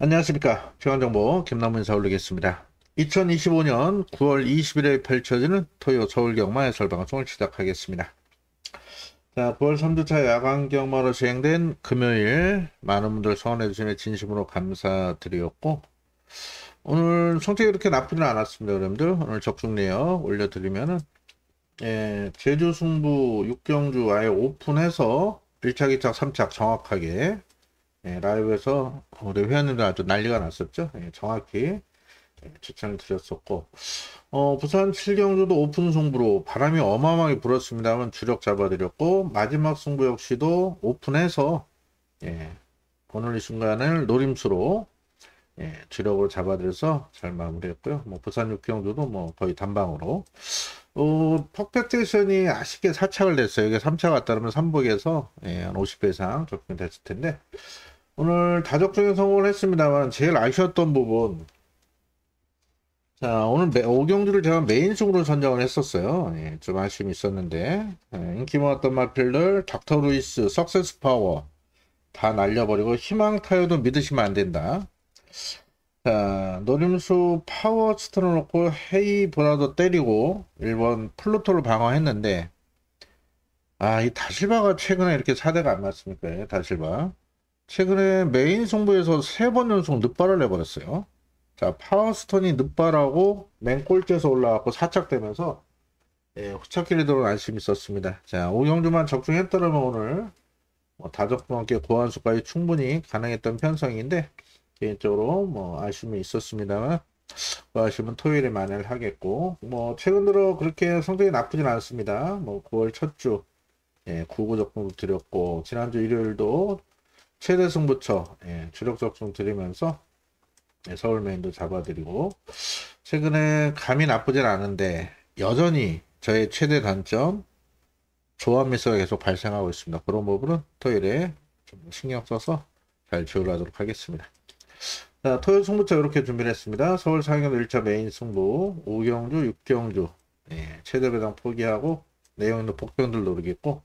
안녕하십니까. 중앙정보 김남문 인사 올리겠습니다. 2025년 9월 20일에 펼쳐지는 토요 서울경마 해설방송을 시작하겠습니다. 자, 9월 3주차 야간경마로 시행된 금요일 많은 분들 성원해 주시면 진심으로 감사드렸고, 오늘 성적이 그렇게 나쁘진 않았습니다. 여러분들 오늘 적중 내역 올려드리면은 제주 승부 6경주 아예 오픈해서 1착, 2착, 3착 정확하게 라이브에서 우리 회원님들 아주 난리가 났었죠. 정확히 추천을 드렸었고, 부산 7경주도 오픈 승부로 바람이 어마어마하게 불었습니다만 주력 잡아드렸고, 마지막 승부 역시도 오픈해서 오늘 이 순간을 노림수로 주력으로 잡아드려서 잘 마무리했고요. 뭐 부산 6경주도 뭐 거의 단방으로 퍼펙테이션이 아쉽게 4착을 냈어요. 이게 3차 갔다면 3복에서 한 50배 이상 적용됐을 텐데, 오늘 다적중에 성공을 했습니다만 제일 아쉬웠던 부분, 자 오늘 5경주를 제가 메인승으로 선정을 했었어요. 좀 아쉬움이 있었는데 인기 모았던 마필들 닥터 루이스, 석세스 파워 다 날려버리고 희망 타요도 믿으시면 안 된다. 자 노림수 파워 스톤을 놓고 헤이보라도 때리고 1번 플루토를 방어했는데, 이 다실바가 최근에 이렇게 4대가 안 맞습니까? 다실바 최근에 메인 승부에서 3번 연속 늑발을 내버렸어요. 자, 파워스톤이 늑발하고 맨꼴찌에서 올라왔고 사착되면서 후착길이 들어온 안심이 있었습니다. 자, 오경주만 적중했더라면 오늘 다적중 함께 고환수까지 충분히 가능했던 편성인데, 개인적으로 아쉬움이 있었습니다만 그 아쉬움은 토요일에 만회를 하겠고, 최근 들어 그렇게 성적이 나쁘진 않습니다. 9월 첫주 9구 적중 드렸고, 지난주 일요일도 최대 승부처 주력 적중 드리면서 서울 메인도 잡아드리고, 최근에 감이 나쁘진 않은데 여전히 저의 최대 단점 조합 미스가 계속 발생하고 있습니다. 그런 부분은 토요일에 좀 신경 써서 잘 조율하도록 하겠습니다. 자, 토요일 승부처 이렇게 준비를 했습니다. 서울 상경 1차 메인 승부 5경주 6경주 최대 배당 포기하고 내용 있는 복병들 노리겠고,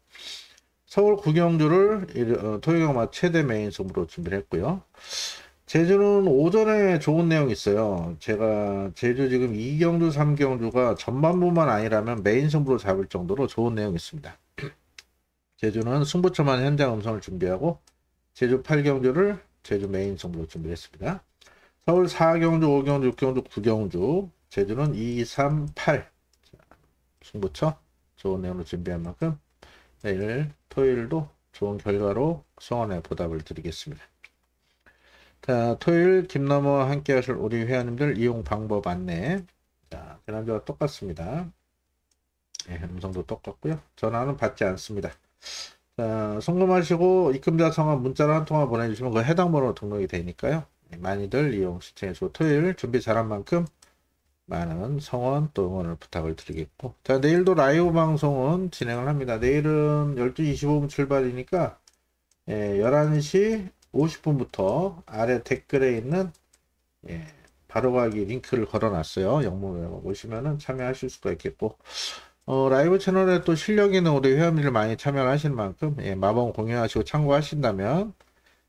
서울 구경주를 토요일경마 최대 메인 승부로 준비를 했고요. 제주는 오전에 좋은 내용이 있어요. 제가 제주 지금 2경주 3경주가 전반부만 아니라면 메인 승부로 잡을 정도로 좋은 내용이 있습니다. 제주는 승부처만 현장 음성을 준비하고 제주 8경주를 제주 메인 승부로 준비했습니다. 서울 4경주 5경주 6경주 9경주 제주는 2, 3, 8 승부처 좋은 내용으로 준비한 만큼 내일 토요일도 좋은 결과로 성원에 보답을 드리겠습니다. 자, 토요일 김남호와 함께 하실 우리 회원님들 이용 방법 안내. 자, 지난주와 똑같습니다. 음성도 똑같고요. 전화는 받지 않습니다. 자, 송금하시고 입금자 성함 문자로 한 통화 보내주시면 그 해당 번호로 등록이 되니까요. 많이들 이용 시청해주시고 토요일 준비 잘한 만큼 많은 성원 또 응원을 부탁을 드리겠고, 자 내일도 라이브 방송은 진행을 합니다. 내일은 12시 25분 출발이니까 11시 50분부터 아래 댓글에 있는 바로가기 링크를 걸어놨어요. 영문으로 보시면은 참여하실 수가 있겠고, 라이브 채널에 또 실력 있는 우리 회원님들 많이 참여를 하시는 만큼 마법 공유하시고 참고하신다면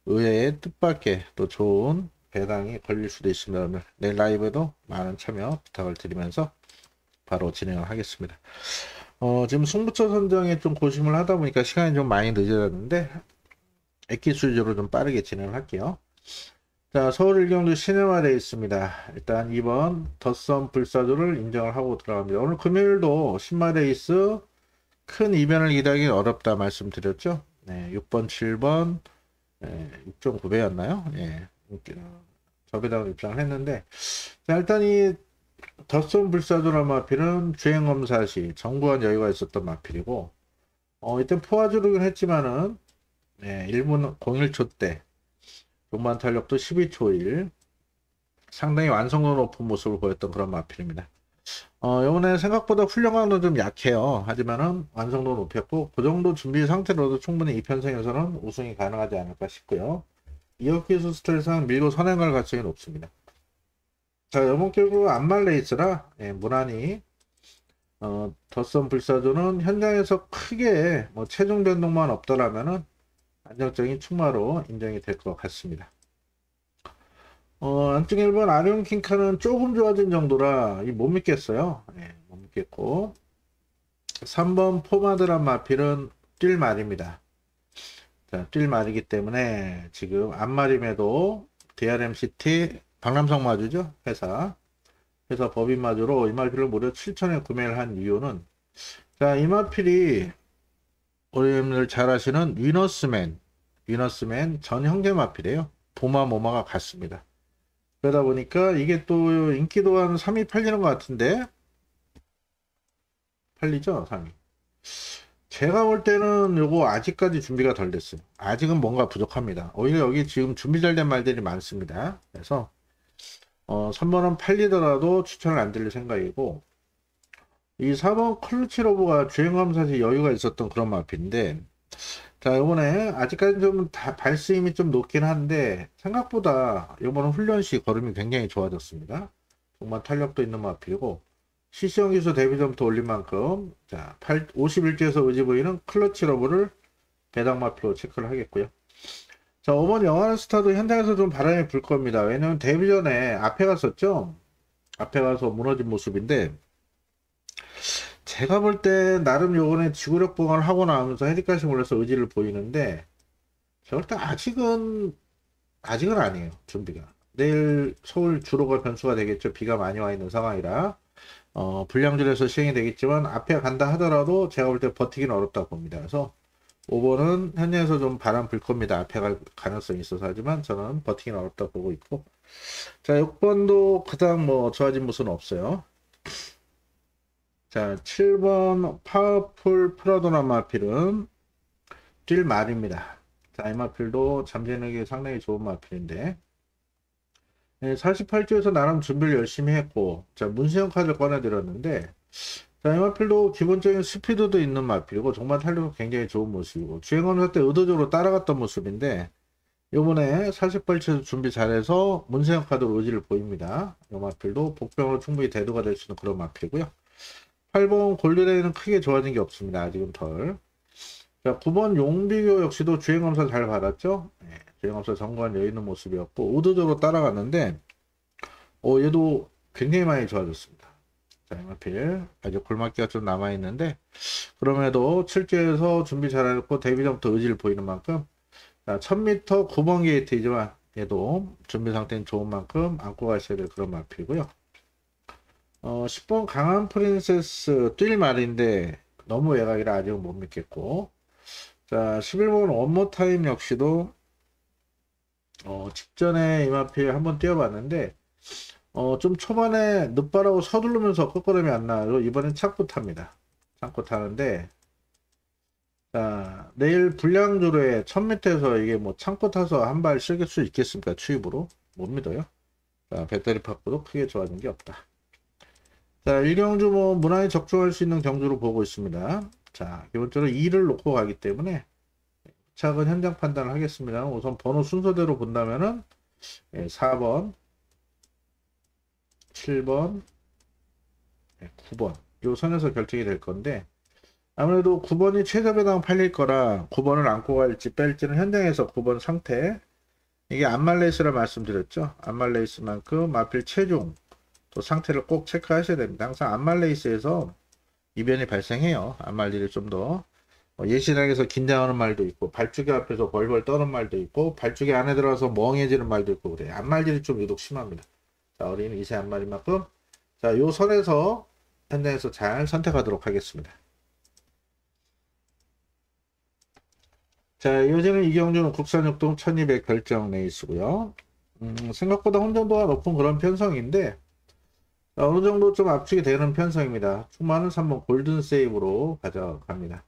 의외의 뜻밖의 또 좋은 배당이 걸릴 수도 있습니다. 내일 라이브에도 많은 참여 부탁을 드리면서 바로 진행을 하겠습니다. 지금 승부처 선정에 좀 고심을 하다 보니까 시간이 좀 많이 늦어졌는데 액기 수주로 좀 빠르게 진행을 할게요. 자, 서울 1경주 시네마되어 있습니다. 일단 2번 덧선 불사조를 인정을 하고 들어갑니다. 오늘 금요일도 신마레이스 큰 이변을 기대하기는 어렵다 말씀드렸죠. 6번 7번 6.9배였나요? 저배당을 입장을 했는데, 자, 일단 이 덧선 불사조란 마필은 주행검사 시 정부한 여유가 있었던 마필이고, 이때 포화주르긴 했지만은 1분 01초 때 종반 탄력도 12초 1, 상당히 완성도 높은 모습을 보였던 그런 마필입니다. 이번에 생각보다 훈련감도 좀 약해요. 하지만은 완성도 높였고 그 정도 준비 상태로도 충분히 이 편성에서는 우승이 가능하지 않을까 싶고요. 이어키수 스타일상 밀고 선행할 가능성이 높습니다. 자, 이번 결국 안말 레이스라 무난히 덧선 불사조는 현장에서 크게 체중 변동만 없더라면은 안정적인 충마로 인정이 될 것 같습니다. 안쪽에 1번 아리온 킹카는 조금 좋아진 정도라 이 못 믿겠어요. 예, 못 믿겠고 3번 포마드란 마필은 뛸 말입니다. 자, 뛸 말이기 때문에 지금 앞마림에도 DRMCT 박람성 마주죠 회사 법인 마주로 이 마필을 무려 7천에 구매를 한 이유는 자, 이 마필이 우리들 잘 아시는 위너스맨 전 형제 마필이에요. 보마 모마가 같습니다. 그러다 보니까 이게 또 인기도 한 3위 팔리는 것 같은데 팔리죠 3위. 제가 볼 때는 요거 아직까지 준비가 덜 됐어요. 아직은 뭔가 부족합니다. 오히려 여기 지금 준비 잘 된 말들이 많습니다. 그래서 3번은 팔리더라도 추천을 안 드릴 생각이고 이 4번 클루치로브가 주행하면서 여유가 있었던 그런 마필인데 자 요번에 아직까지 좀 발스임이 좀 높긴 한데 생각보다 요번은 훈련 시 걸음이 굉장히 좋아졌습니다. 정말 탄력도 있는 마필이고 시시형 기수 데뷔전부터 올린 만큼 자 51주에서 의지 보이는 클러치 러브를 배당 마필로 체크를 하겠고요. 자 5번 영화는 스타도 현장에서 좀 바람이 불 겁니다. 왜냐면 데뷔전에 앞에 갔었죠. 앞에 가서 무너진 모습인데 제가 볼 때 나름 요번에 지구력 보강을 하고 나오면서 헤디까지 올려서 의지를 보이는데 제가 볼 때 아직은 아니에요. 준비가 내일 서울 주로가 변수가 되겠죠. 비가 많이 와 있는 상황이라 불량줄에서 시행이 되겠지만 앞에 간다 하더라도 제가 볼 때 버티기는 어렵다고 봅니다. 그래서 5번은 현장에서 좀 바람 불 겁니다. 앞에 갈 가능성이 있어서 하지만 저는 버티기는 어렵다고 보고 있고 자 6번도 그닥 뭐 좋아진 모습은 없어요. 자 7번 파워풀 프라도나 마필은 뛸 말입니다. 자 이 마필도 잠재력이 상당히 좋은 마필인데 48주에서 나름 준비를 열심히 했고 자 문세영 카드를 꺼내드렸는데 자 이 마필도 기본적인 스피드도 있는 마필이고 정말 탄력도 굉장히 좋은 모습이고 주행검사 때 의도적으로 따라갔던 모습인데 요번에 48주에서 준비 잘해서 문세영 카드로 의지를 보입니다. 이 마필도 복병으로 충분히 대두가 될 수 있는 그런 마필이고요. 8번 골드레이는 크게 좋아진 게 없습니다. 아직은 덜. 자, 9번 용비교 역시도 주행검사 잘 받았죠. 네, 주행검사 점검 여유 있는 모습이었고 의도적으로 따라갔는데 얘도 굉장히 많이 좋아졌습니다. 자, 마필 아직 골맞기가 좀 남아있는데 그럼에도 7주에서 준비 잘해놓고 데뷔전부터 의지를 보이는 만큼 자, 1000m 9번 게이트이지만 얘도 준비 상태는 좋은 만큼 안고 가셔야 될 그런 마필이고요. 10번 강한 프린세스 뛸 말인데 너무 외곽이라 아직은 못 믿겠고 자 11번 원모타임 역시도 직전에 이마필 한번 뛰어봤는데 좀 초반에 늦바라고 서두르면서 끝걸음이 안 나와서 이번엔 참고 탑니다. 참고 타는데 자 내일 불량주로에 1000m에서 이게 뭐 참고 타서 한 발 실길 수 있겠습니까? 추입으로 못 믿어요. 자 배터리 파크도 크게 좋아진 게 없다. 자, 1경주 뭐 무난히 적중할 수 있는 경주로 보고 있습니다. 자, 기본적으로 2를 놓고 가기 때문에 차근 현장 판단을 하겠습니다. 우선 번호 순서대로 본다면은 4번, 7번, 9번 요 선에서 결정이 될 건데 아무래도 9번이 최저 배당 팔릴 거라 9번을 안고 갈지 뺄지는 현장에서 9번 상태 이게 안말레이스라 말씀드렸죠. 안말레이스만큼 마필 체중 또 상태를 꼭 체크하셔야 됩니다. 항상 안말레이스에서 이변이 발생해요. 안말들이 좀 더 예시당에서 긴장하는 말도 있고 발주기 앞에서 벌벌 떠는 말도 있고 발주기 안에 들어가서 멍해지는 말도 있고 그래요. 안말들이 좀 유독 심합니다. 자, 어린이 2세 안말인 만큼 자, 요 선에서 현장에서 잘 선택하도록 하겠습니다. 자, 이어지는 이경주는 국산 6동 1200 결정 레이스고요. 생각보다 혼전도가 높은 그런 편성인데 어느 정도 좀 압축이 되는 편성입니다. 충만은 3번 골든 세이브로 가져갑니다.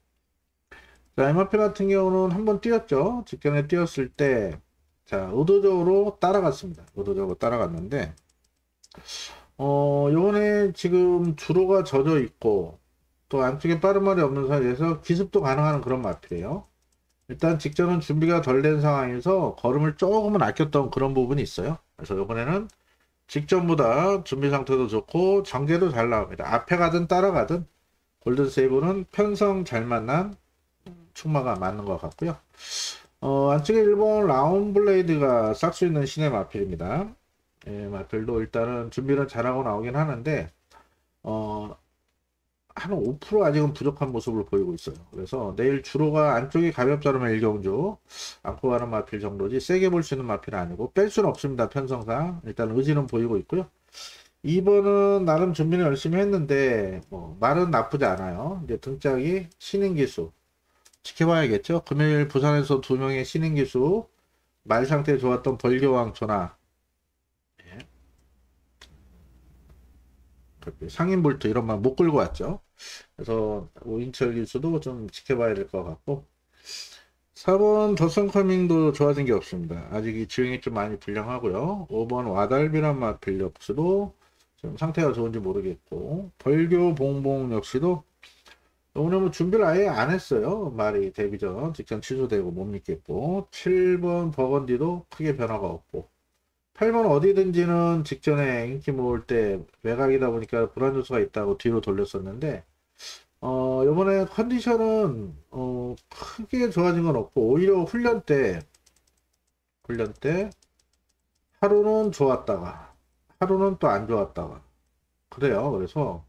자, MRP 같은 경우는 한번 뛰었죠. 직전에 뛰었을 때, 자, 의도적으로 따라갔습니다. 의도적으로 따라갔는데, 요번에 지금 주로가 젖어 있고, 또 안쪽에 빠른 말이 없는 사이에서 기습도 가능한 그런 마필이에요. 일단 직전은 준비가 덜 된 상황에서 걸음을 조금은 아꼈던 그런 부분이 있어요. 그래서 이번에는 직전보다 준비 상태도 좋고 전개도 잘 나옵니다. 앞에 가든 따라가든 골든 세이브는 편성 잘 만난 충마가 맞는 것 같고요. 안쪽에 일본 라운 블레이드가 싹 수 있는 신의 마필입니다. 예, 마필도 일단은 준비를 잘하고 나오긴 하는데, 어, 한 5% 아직은 부족한 모습을 보이고 있어요. 그래서 내일 주로가 안쪽이 가볍다면 일경주 안고 가는 마필 정도지 세게 볼 수 있는 마필은 아니고 뺄 수는 없습니다. 편성상 일단 의지는 보이고 있고요. 2번은 나름 준비는 열심히 했는데 뭐 말은 나쁘지 않아요. 이제 등짝이 신인 기수 지켜봐야겠죠. 금요일 부산에서 2명의 신인 기수 말 상태 좋았던 벌교왕 조나 상인 볼트 이런 말 못 끌고 왔죠. 그래서 오인철 기수도 좀 지켜봐야 될 것 같고 4번 더슨 커밍도 좋아진 게 없습니다. 아직 이 주행이 좀 많이 불량하고요. 5번 와달비란 맛 빌력스도 좀 상태가 좋은지 모르겠고 벌교 봉봉 역시도 오늘 뭐 준비를 아예 안 했어요. 말이 데뷔 전 직전 취소되고 못 믿겠고 7번 버건디도 크게 변화가 없고 8번 어디든지는 직전에 인기 모을 때 외곽이다 보니까 불안 요소가 있다고 뒤로 돌렸었는데 요번에 컨디션은 크게 좋아진 건 없고 오히려 훈련 때 하루는 좋았다가 하루는 또 안 좋았다가 그래요. 그래서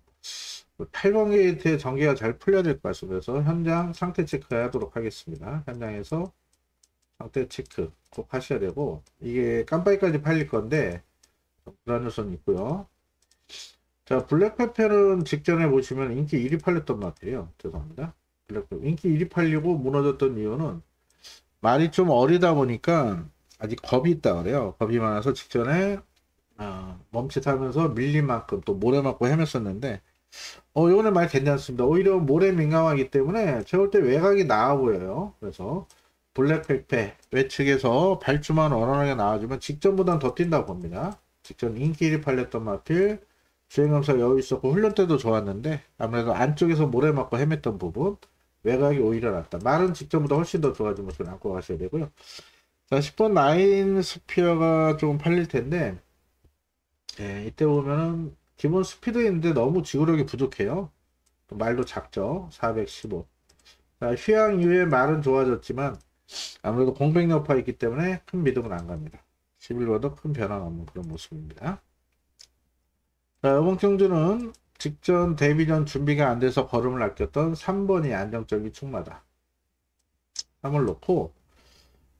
8번 게이트의 전기가 잘 풀려야 될 것 같습니다. 그래서 현장 상태 체크하도록 하겠습니다. 현장에서 상태 체크 꼭 하셔야 되고 이게 깜빡이까지 팔릴 건데 불안 요소는 있고요. 자, 블랙페페는 직전에 보시면 인기 1위 팔렸던 마필이에요. 죄송합니다. 블랙페페 인기 1위 팔리고 무너졌던 이유는 말이 좀 어리다 보니까 아직 겁이 있다 그래요. 겁이 많아서 직전에 멈칫하면서 밀린 만큼 또 모래 맞고 헤맸었는데 이번에 말 괜찮습니다. 오히려 모래 민감하기 때문에 제가 볼 때 외곽이 나아 보여요. 그래서 블랙페페 외측에서 발주만 원활하게 나와주면 직전보단 더 뛴다고 봅니다. 직전 인기 1위 팔렸던 마필 주행감사 여유 있었고 훈련 때도 좋았는데 아무래도 안쪽에서 모래 맞고 헤맸던 부분 외곽이 오히려 낫다. 말은 직전보다 훨씬 더 좋아진 모습을 안고 가셔야 되고요. 자 10번 라인 스피어가 조금 팔릴 텐데 이때 보면은 기본 스피드인데 너무 지구력이 부족해요. 말도 작죠. 415. 자, 휴양 이후에 말은 좋아졌지만 아무래도 공백 여파가 있기 때문에 큰 믿음은 안 갑니다. 11번도 큰 변화가 없는 그런 모습입니다. 자, 이번 경주는 직전 데뷔 전 준비가 안 돼서 걸음을 아꼈던 3번이 안정적인 충마다. 3을 놓고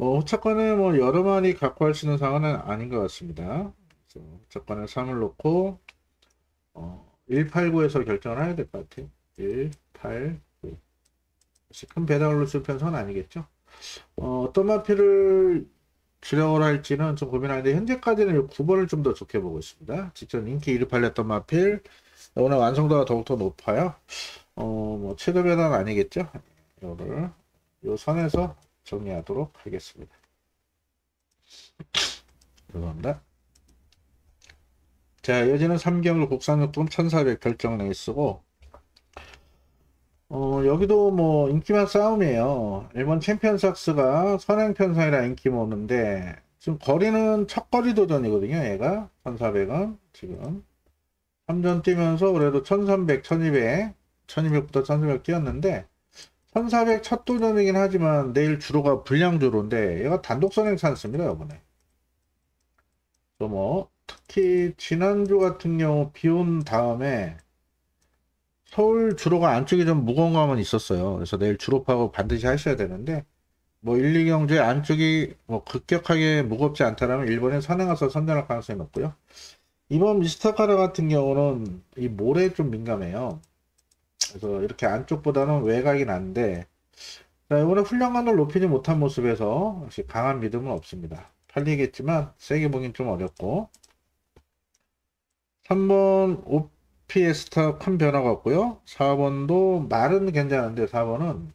호차권에 뭐 여러 마리 갖고 할 수 있는 상황은 아닌 것 같습니다. 호차권에 3을 놓고 189에서 결정을 해야 될 것 같아요. 189. 큰 배당을 쓸 편성은 아니겠죠. 어떤 마필을 주력을 할지는 좀 고민하는데 현재까지는 9번을 좀 더 좋게 보고 있습니다. 직전 인기 1위 팔렸던 마필 오늘 완성도가 더욱더 높아요. 뭐 최대 배당은 아니겠죠. 이거를 요 선에서 정리하도록 하겠습니다. 죄송합니다. 자, 여지는 3경을 국산육품 1400 결정 레이스고 여기도 뭐 인기만 싸움이에요. 일본 챔피언삭스가 선행편성이라 인기 모으는데 지금 거리는 첫 거리 도전이거든요. 얘가 1400은 지금 3전 뛰면서 그래도 1300, 1200, 1200부터 1300 뛰었는데 1400 첫 도전이긴 하지만 내일 주로가 불량주로인데 얘가 단독 선행 찬스입니다. 이번에 뭐 특히 지난주 같은 경우 비 온 다음에 서울 주로가 안쪽이 좀 무거운 감은 있었어요. 그래서 내일 주로파고 반드시 하셔야 되는데 뭐 1, 2경주에 안쪽이 뭐 급격하게 무겁지 않다라면 일본에 선행해서 선전할 가능성이 높고요. 이번 미스터카라 같은 경우는 이 모래에 좀 민감해요. 그래서 이렇게 안쪽보다는 외곽이 난데 자, 이번에 훈련감을 높이지 못한 모습에서 역시 강한 믿음은 없습니다. 팔리겠지만 세게 보긴 좀 어렵고 3번 오피에스타 큰 변화가 없고요. 4번도 말은 괜찮은데 4번은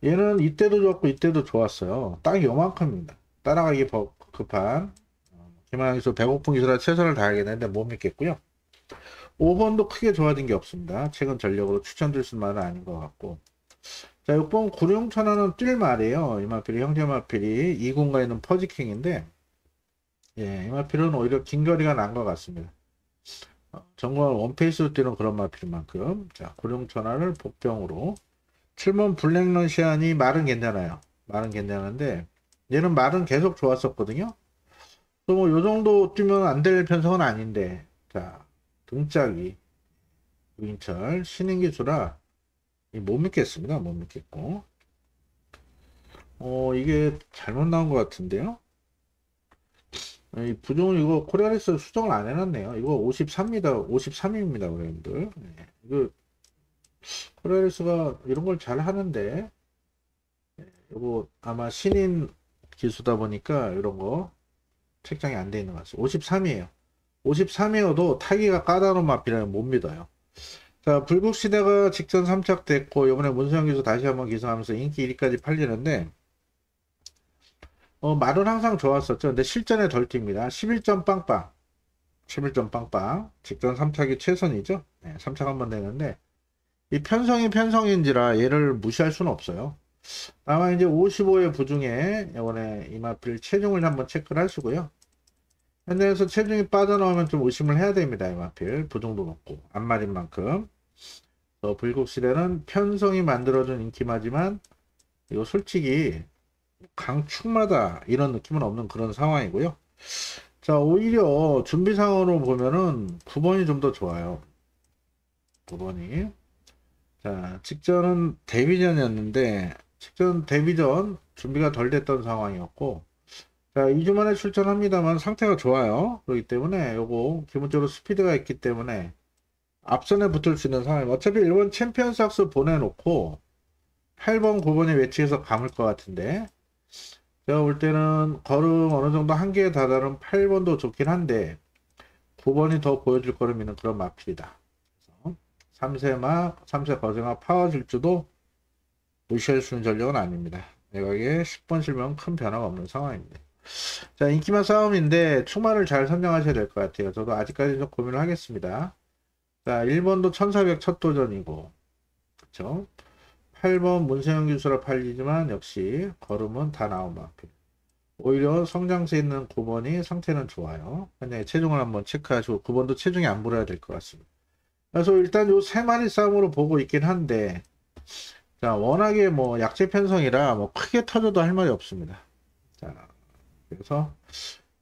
얘는 이때도 좋았고 이때도 좋았어요. 딱 요만큼입니다. 따라가기 급한 김하영에서 배고픈 기술에 최선을 다하겠는데 못 믿겠고요. 5번도 크게 좋아진 게 없습니다. 최근 전력으로 추천드릴 수 있는 말은 아닌 것 같고 자 6번 구룡천하는 뛸 말이에요. 이 마필이 형제 마필이 2군가 있는 퍼지킹인데 이 마필은 오히려 긴 거리가 난 것 같습니다. 정말 원페이스로 뛰는 그런 마필인 만큼 자 구룡천하를 복병으로 7번 블랙런시안이 말은 괜찮아요. 말은 괜찮은데 얘는 말은 계속 좋았었거든요. 또 뭐 요 정도 뛰면 안 될 편성은 아닌데, 자, 등짝이 유인철 신인 기수라 못 믿겠습니다. 못 믿겠고. 이게 잘못 나온 것 같은데요. 이 부종은 이거 코리아리스 수정을 안 해놨네요. 이거 53입니다. 53입니다, 여러분들. 네. 이거 코리아리스가 이런 걸 잘 하는데, 이거 아마 신인 기수다 보니까 이런 거 책정이 안 돼 있는 것 같습니다. 53이에요. 53이어도 타기가 까다로운 마피라면 못 믿어요. 자, 불국시대가 직전 3착됐고, 이번에 문수영 기수 다시 한번 기승하면서 인기 1위까지 팔리는데, 말은 항상 좋았었죠. 근데 실전에 덜 뜁니다. 11점 빵빵. 11점 빵빵. 직전 3착이 최선이죠. 네, 3착 한번 되는데, 이 편성이 편성인지라 얘를 무시할 수는 없어요. 다만 이제 55의 부중에 이번에 이마필 체중을 한번 체크를 하시고요. 현장에서 체중이 빠져나오면 좀 의심을 해야 됩니다. 이마필 부중도 높고 안말인 만큼. 불국시대는 편성이 만들어준 인기마지만 이거 솔직히 강축마다 이런 느낌은 없는 그런 상황이고요. 자, 오히려 준비상으로 보면은 9번이 좀 더 좋아요. 9번이. 자, 직전은 데뷔전이었는데 직전 데뷔전 준비가 덜 됐던 상황이었고, 자, 2주 만에 출전합니다만 상태가 좋아요. 그렇기 때문에 요거 기본적으로 스피드가 있기 때문에 앞선에 붙을 수 있는 상황이, 어차피 일본 챔피언스학스 보내놓고 8번, 9번이 외치해서 감을 것 같은데, 제가 볼 때는 걸음 어느 정도 한계에 다다른 8번도 좋긴 한데 9번이 더 보여줄 걸음이는 그런 마필이다. 3세 거생아 파워 질주도 무시할 수 있는 전력은 아닙니다. 내각에 10번 실명 큰 변화가 없는 상황입니다. 자, 인기만 싸움인데 축마를 잘 선정하셔야 될 것 같아요. 저도 아직까지 좀 고민을 하겠습니다. 자, 1번도 1400 첫 도전이고, 그쵸? 8번 문세영 기수라 팔리지만 역시 걸음은 다 나온 마필. 오히려 성장세 있는 9번이 상태는 좋아요. 만약에 체중을 한번 체크하시고 9번도 체중이 안 불어야 될 것 같습니다. 그래서 일단 요 세 마리 싸움으로 보고 있긴 한데, 자, 워낙에 뭐 약체 편성이라 뭐 크게 터져도 할 말이 없습니다. 자, 그래서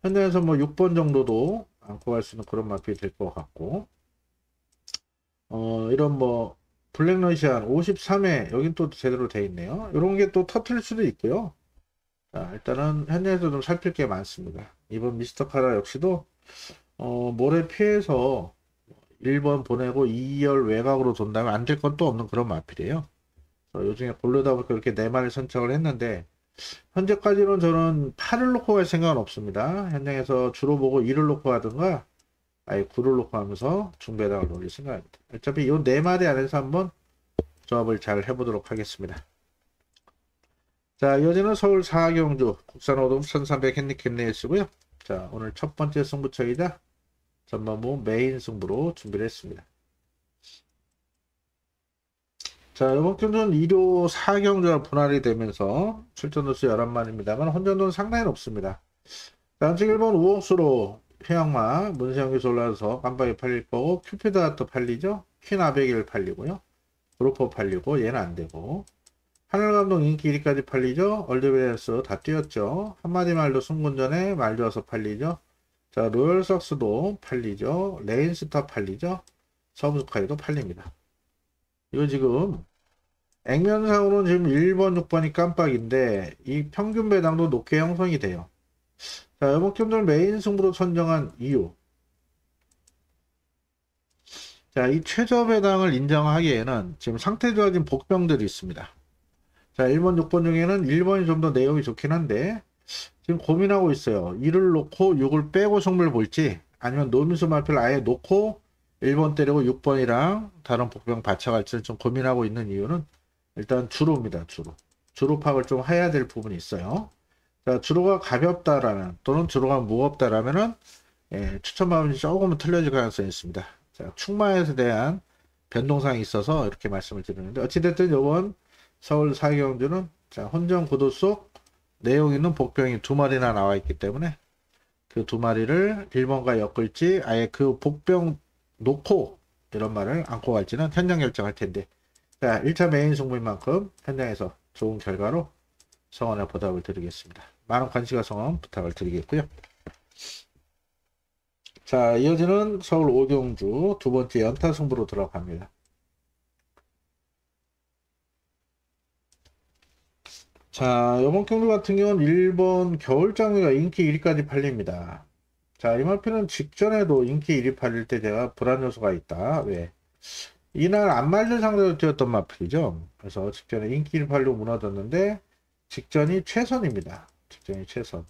현장에서 뭐 6번 정도도 안고 갈 수 있는 그런 마필이 될 것 같고, 이런 뭐 블랙러시안 53회 여긴 또 제대로 돼 있네요. 이런 게 또 터트릴 수도 있고요. 자, 일단은 현장에서 좀 살필 게 많습니다. 이번 미스터 카라 역시도 모래 피해서 1번 보내고 2열 외곽으로 돈다면 안 될 건 또 없는 그런 마필이에요. 요즘에 고르다 보니까 이렇게 4마리 선착을 했는데, 현재까지는 저는 8을 놓고 갈 생각은 없습니다. 현장에서 주로 보고 2를 놓고 가든가 아예 9를 놓고 하면서 중배당을 노릴 생각입니다. 어차피 이 4마리 안에서 한번 조합을 잘 해보도록 하겠습니다. 자, 이어지는 서울 사하경주 국산호동 1300 핸디캡 레이스고요. 자, 오늘 첫 번째 승부처이자 전반부 메인 승부로 준비를 했습니다. 자, 이번 경주는 2료 4경주가 분할이 되면서 출전 도수 11마리입니다만 혼전도는 상당히 높습니다. 단식 1번 우옥수로 휴양마 문세영 기수 올라와서 깜빡이 팔릴 거고, 큐피드가 또 팔리죠. 퀸아베길 팔리고요. 브로퍼 팔리고 얘는 안 되고, 하늘감독 인기 1위까지 팔리죠. 얼드베레스 다 뛰었죠. 한마디 말도 승군전에 말 좋아서 팔리죠. 자, 로열삭스도 팔리죠. 레인스타 팔리죠. 서브스카이도 팔립니다. 이거 지금 액면상으로는 지금 1번, 6번이 깜빡인데 이 평균 배당도 높게 형성이 돼요. 자, 이번 경주를 메인 승부로 선정한 이유. 자, 이 최저 배당을 인정하기에는 지금 상태 좋아진 복병들이 있습니다. 자, 1번, 6번 중에는 1번이 좀 더 내용이 좋긴 한데 지금 고민하고 있어요. 1을 놓고 6을 빼고 승부를 볼지, 아니면 노미수 마필 아예 놓고 1번 때리고 6번이랑 다른 복병 받쳐갈지를 좀 고민하고 있는 이유는 일단 주로입니다. 주로 파악을 좀 해야 될 부분이 있어요. 자, 주로가 가볍다라면 또는 주로가 무겁다라면은 추천 마음이 조금은 틀려질 가능성이 있습니다. 자, 축마에 대한 변동사항이 있어서 이렇게 말씀을 드리는데, 어찌됐든 이번 서울 사경주는 자, 혼전 구도 속 내용 있는 복병이 2마리나 나와 있기 때문에 그 2마리를 1번과 엮을지 아예 그 복병 놓고 이런 말을 안고 갈지는 현장 결정할 텐데, 자, 1차 메인 승부인 만큼 현장에서 좋은 결과로 성원의 보답을 드리겠습니다. 많은 관심과 성원 부탁을 드리겠고요. 자, 이어지는 서울 오경주 두 번째 연타 승부로 들어갑니다. 자, 이번 경주 같은 경우는 일본 겨울장미가 인기 1위까지 팔립니다. 자, 이 마피는 직전에도 인기 1위 팔릴 때 제가 불안 요소가 있다. 왜? 이날 안 말릴 상대로 뛰었던 마필이죠. 그래서 직전에 인기 1위 팔리고 무너졌는데 직전이 최선입니다. 직전이 최선.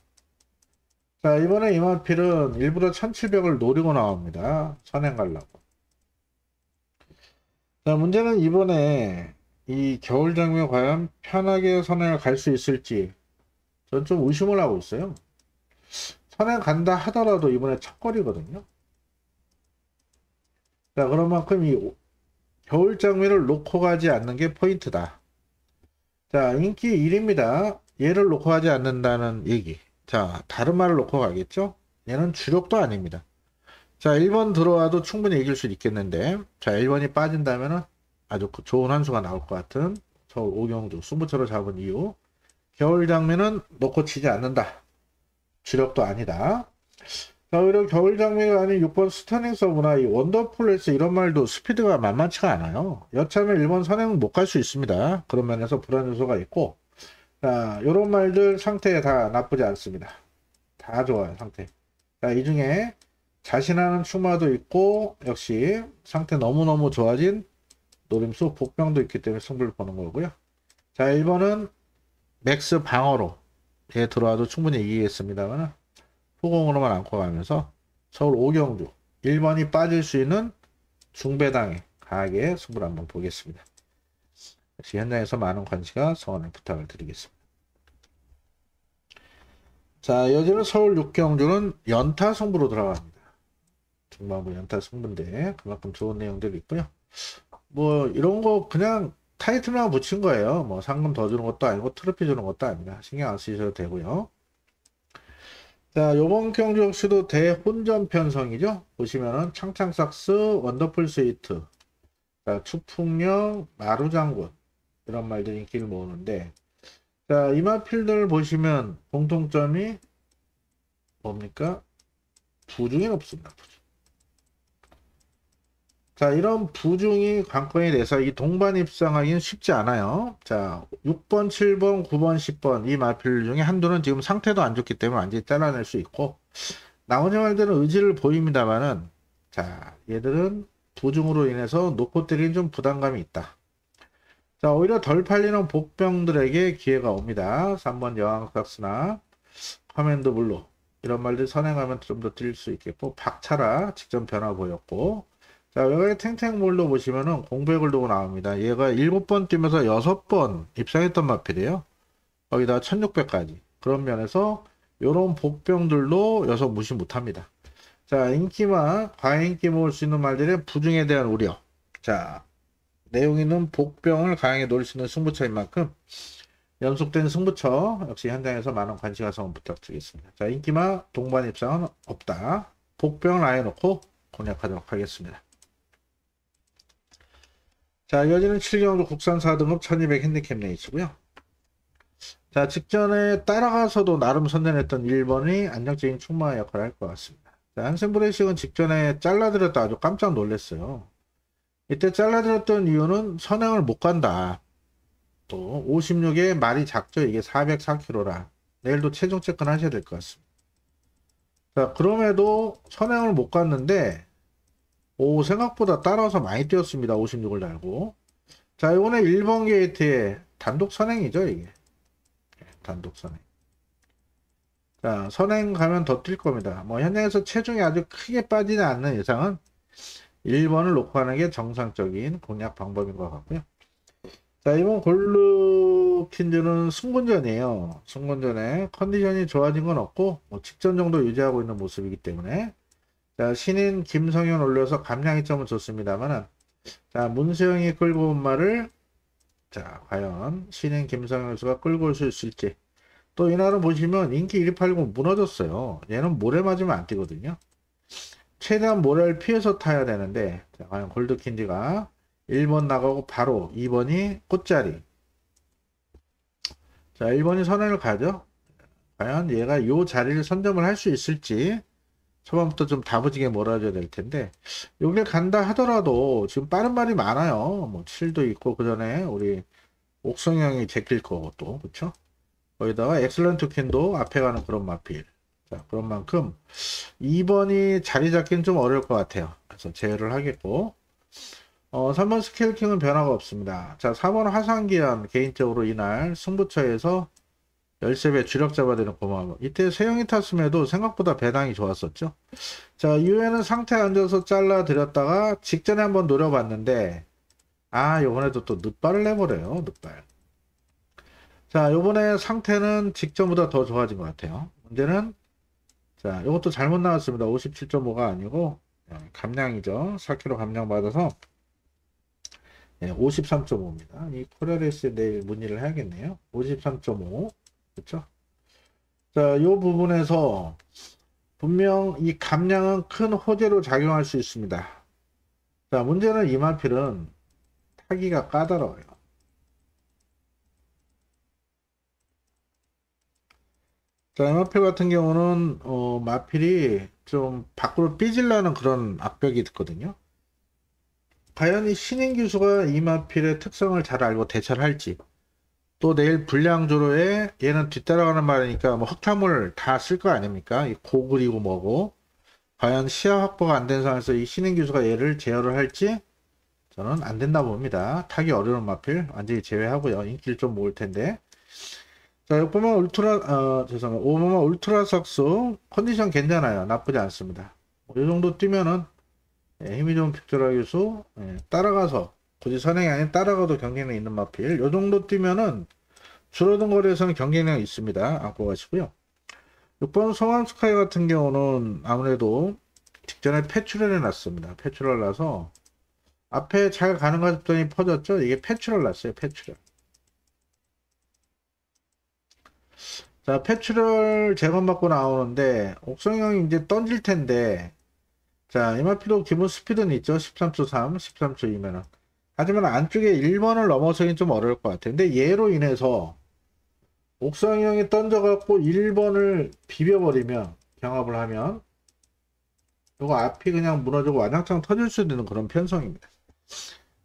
자, 이번에 이 마필은 일부러 1700을 노리고 나옵니다. 선행 가려고. 자, 문제는 이번에 이 겨울장미가 과연 편하게 선행을 갈 수 있을지 전 좀 의심을 하고 있어요. 선행 간다 하더라도 이번에 첫 거리거든요. 자, 그런 만큼 이 겨울장미를 놓고 가지 않는 게 포인트다. 자, 인기 1입니다. 얘를 놓고 가지 않는다는 얘기. 자, 다른 말을 놓고 가겠죠? 얘는 주력도 아닙니다. 자, 1번 들어와도 충분히 이길 수 있겠는데, 자, 1번이 빠진다면 아주 좋은 한 수가 나올 것 같은 서울 오경주 승부처로 잡은 이유. 겨울장미는 놓고 치지 않는다. 주력도 아니다. 자, 오히려 겨울장미가 아닌 6번 스터닝 서브나 이 원더풀레스 이런 말도 스피드가 만만치가 않아요. 여차하면 1번 선행은 못 갈 수 있습니다. 그런 면에서 불안 요소가 있고, 자, 요런 말들 상태 다 나쁘지 않습니다. 다 좋아요, 상태. 자, 이 중에 자신하는 추마도 있고, 역시 상태 너무너무 좋아진 노림수 복병도 있기 때문에 승부를 보는 거고요. 자, 1번은 맥스 방어로 얘 들어와도 충분히 이기겠습니다만 후공으로만 안고 가면서 서울 오경주 1번이 빠질 수 있는 중배당에 강하게 승부를 한번 보겠습니다. 역시 현장에서 많은 관심과 성원을 부탁을 드리겠습니다. 자, 여지는 서울 6경주는 연타 승부로 들어갑니다. 중반부 연타 승부인데 그만큼 좋은 내용들이 있고요. 뭐 이런 거 그냥 타이틀만 붙인 거예요. 뭐 상금 더 주는 것도 아니고 트로피 주는 것도 아닙니다. 신경 안 쓰셔도 되고요. 자, 요번 경주 역시도 대혼전 편성이죠. 보시면은 창창삭스, 원더풀 스위트, 자, 추풍령, 마루장군 이런 말들이 인기를 모으는데, 자, 이마필들 보시면 공통점이 뭡니까? 부중이 높습니다. 부중. 자, 이런 부중이 관건이 돼서 이 동반 입상하기는 쉽지 않아요. 자, 6번, 7번, 9번, 10번 이 마필 중에 한두는 지금 상태도 안 좋기 때문에 완전히 잘라낼 수 있고, 나머지 말들은 의지를 보입니다만은, 자, 얘들은 부중으로 인해서 놓고 때리는 좀 부담감이 있다. 자, 오히려 덜 팔리는 복병들에게 기회가 옵니다. 3번 여왕삭스나 커맨드 블루 이런 말들 선행하면 좀 더 뛸 수 있겠고, 박차라 직전 변화 보였고, 자, 여기 탱탱볼로 보시면은 공백을 두고 나옵니다. 얘가 7번 뛰면서 6번 입상했던 마필이에요. 거기다 1600까지. 그런 면에서 요런 복병들도 여서 무시 못합니다. 자, 인기만 과인기 모을 수 있는 말들의 부중에 대한 우려. 자, 내용 있는 복병을 강하게 노릴 수 있는 승부처인 만큼 연속된 승부처 역시 현장에서 많은 관심과 성원 부탁드리겠습니다. 자, 인기만 동반 입상은 없다. 복병을 아예 놓고 공략하도록 하겠습니다. 자, 이어지는 7경주 국산 4등급 1200 핸디캡 레이스고요. 자, 직전에 따라가서도 나름 선전했던 1번이 안정적인 충마 역할을 할 것 같습니다. 자, 한센브레이식은 직전에 잘라드렸다 아주 깜짝 놀랐어요. 이때 잘라드렸던 이유는 선행을 못 간다. 또 56에 말이 작죠. 이게 404kg라. 내일도 체중 체크 하셔야 될 것 같습니다. 자, 그럼에도 선행을 못 갔는데 오, 생각보다 따라서 많이 뛰었습니다. 56을 달고. 자, 이번에 1번 게이트에 단독 선행이죠, 이게. 단독 선행. 자, 선행 가면 더 뛸 겁니다. 뭐, 현장에서 체중이 아주 크게 빠지지 않는 이상은 1번을 놓고 하는 게 정상적인 공략 방법인 것 같고요. 자, 이번 골르킨즈는 승군전이에요. 승군전에 컨디션이 좋아진 건 없고, 뭐 직전 정도 유지하고 있는 모습이기 때문에. 자, 신인 김성현 올려서 감량이 점은 좋습니다만은, 자, 문세영이 끌고 온 말을, 자, 과연 신인 김성현 선수가 끌고 올 수 있을지. 또 이날은 보시면 인기 1위 팔고 무너졌어요. 얘는 모래 맞으면 안 뛰거든요. 최대한 모래를 피해서 타야 되는데, 자, 과연 골드킨디가 1번 나가고 바로 2번이 꽃자리. 자, 1번이 선행을 가죠. 과연 얘가 이 자리를 선점을 할 수 있을지. 초반부터 좀 다부지게 몰아줘야 될 텐데, 여길 간다 하더라도 지금 빠른 말이 많아요. 뭐 7도 있고, 그 전에 우리 옥성형이 제낄 거고 또, 그쵸? 거기다가 엑셀런트 퀸도 앞에 가는 그런 마필. 자, 그런 만큼 2번이 자리 잡기는 좀 어려울 것 같아요. 그래서 제외를 하겠고, 3번 스케일킹은 변화가 없습니다. 자, 4번 화상기한 개인적으로 이날 승부처에서 13배 주력 잡아야 되는 고마워. 이때 세영이 탔음에도 생각보다 배당이 좋았었죠. 자, 이후에는 상태 앉아서 잘라 드렸다가 직전에 한번 노려봤는데, 요번에도 또 늦발을 내버려요. 늦발. 자, 요번에 상태는 직전보다 더 좋아진 것 같아요. 문제는, 자, 이것도 잘못 나왔습니다. 57.5가 아니고, 감량이죠. 4kg 감량 받아서, 53.5입니다. 이 코리아레이스에 내일 문의를 해야겠네요. 53.5. 그쵸? 자, 이 부분에서 분명 이 감량은 큰 호재로 작용할 수 있습니다. 자, 문제는 이 마필은 타기가 까다로워요. 자, 이 마필 같은 경우는 마필이 좀 밖으로 삐질라는 그런 악벽이 있거든요. 과연 이 신인 기수가 이 마필의 특성을 잘 알고 대처를 할지, 또 내일 불량조로에 얘는 뒤따라가는 말이니까 뭐 흙탕물 다 쓸 거 아닙니까? 이 고글이고 뭐고. 과연 시야 확보가 안 된 상황에서 이 신인 기수가 얘를 제어를 할지 저는 안 된다 봅니다. 타기 어려운 마필 완전히 제외하고요. 인기를 좀 모을 텐데. 자, 여기 보면 죄송합니다. 5번만 울트라 석수 컨디션 괜찮아요. 나쁘지 않습니다. 이 정도 뛰면은 힘이 좋은 픽조라 기수 따라가서 굳이 선행이 아닌 따라가도 경쟁력 있는 마필. 이 정도 뛰면은 줄어든 거리에서는 경쟁력이 있습니다. 안고 가시고요. 6번 성암 스카이 같은 경우는 아무래도 직전에 패출을 해놨습니다. 패출을 나서 앞에 잘 가는 것 같더니 퍼졌죠. 이게 패출을 났어요. 패출을. 자, 패출을 재건받고 나오는데 옥성형이 이제 던질 텐데, 자, MRP도 기본 스피드는 있죠. 13초 3, 13초 2면은. 하지만 안쪽에 1번을 넘어서긴 좀 어려울 것 같아요. 근데 얘로 인해서 옥성형이 던져갖고 1번을 비벼버리면, 경합을 하면 이거 앞이 그냥 무너지고 완장창 터질 수도 있는 그런 편성입니다.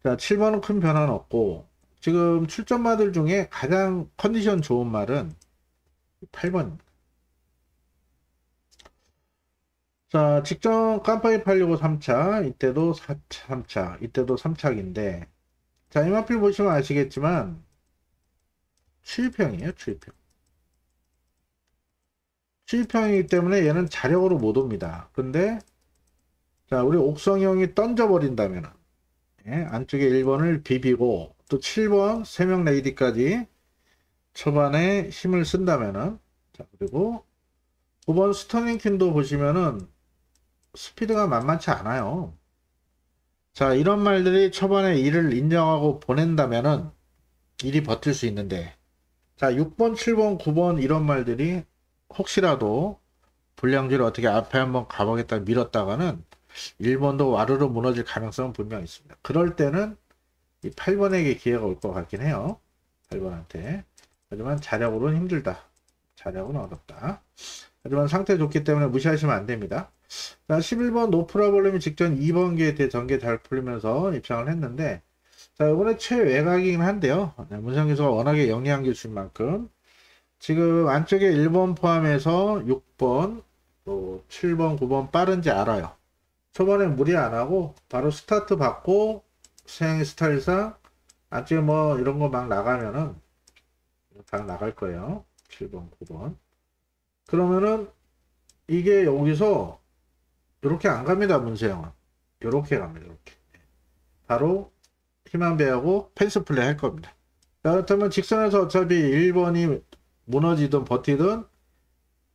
자, 7번은 큰 변화는 없고, 지금 출전마들 중에 가장 컨디션 좋은 말은 8번입니다. 자, 직전 깜빡이 팔려고 3차, 이때도 3차, 이때도 3차인데, 자, 이마필 보시면 아시겠지만, 추입형이에요, 추입형. 추입형이기 때문에 얘는 자력으로 못 옵니다. 근데, 자, 우리 옥성형이 던져버린다면, 안쪽에 1번을 비비고, 또 7번, 3명 레이디까지 초반에 힘을 쓴다면은, 자, 그리고 9번 스터닝 퀸도 보시면은, 스피드가 만만치 않아요. 자, 이런 말들이 초반에 일을 인정하고 보낸다면은 일이 버틸 수 있는데, 자, 6번, 7번, 9번 이런 말들이 혹시라도 불량지를 어떻게 앞에 한번 가보겠다 밀었다가는 1번도 와르르 무너질 가능성은 분명히 있습니다. 그럴 때는 이 8번에게 기회가 올 것 같긴 해요. 8번한테. 하지만 자력으로는 힘들다. 자력은 어렵다. 하지만 상태 좋기 때문에 무시하시면 안 됩니다. 자, 11번 노프라블렘이 직전 2번 기에 대해 전개 잘 풀리면서 입장을 했는데, 자, 이번에 최외곽이긴 한데요. 문성 기수가 워낙에 영리한 기수인 만큼 지금 안쪽에 1번 포함해서 6번, 또 7번, 9번 빠른지 알아요. 초반에 무리 안 하고 바로 스타트 받고 서양의 스타일상 안쪽에 뭐 이런 거 막 나가면은 다 나갈 거예요. 7번, 9번. 그러면은 이게 여기서 이렇게 안 갑니다. 문세영은 이렇게 갑니다. 이렇게 바로 힘안 배하고 펜스 플레이 할 겁니다. 자, 그렇다면 직선에서 어차피 1번이 무너지든 버티든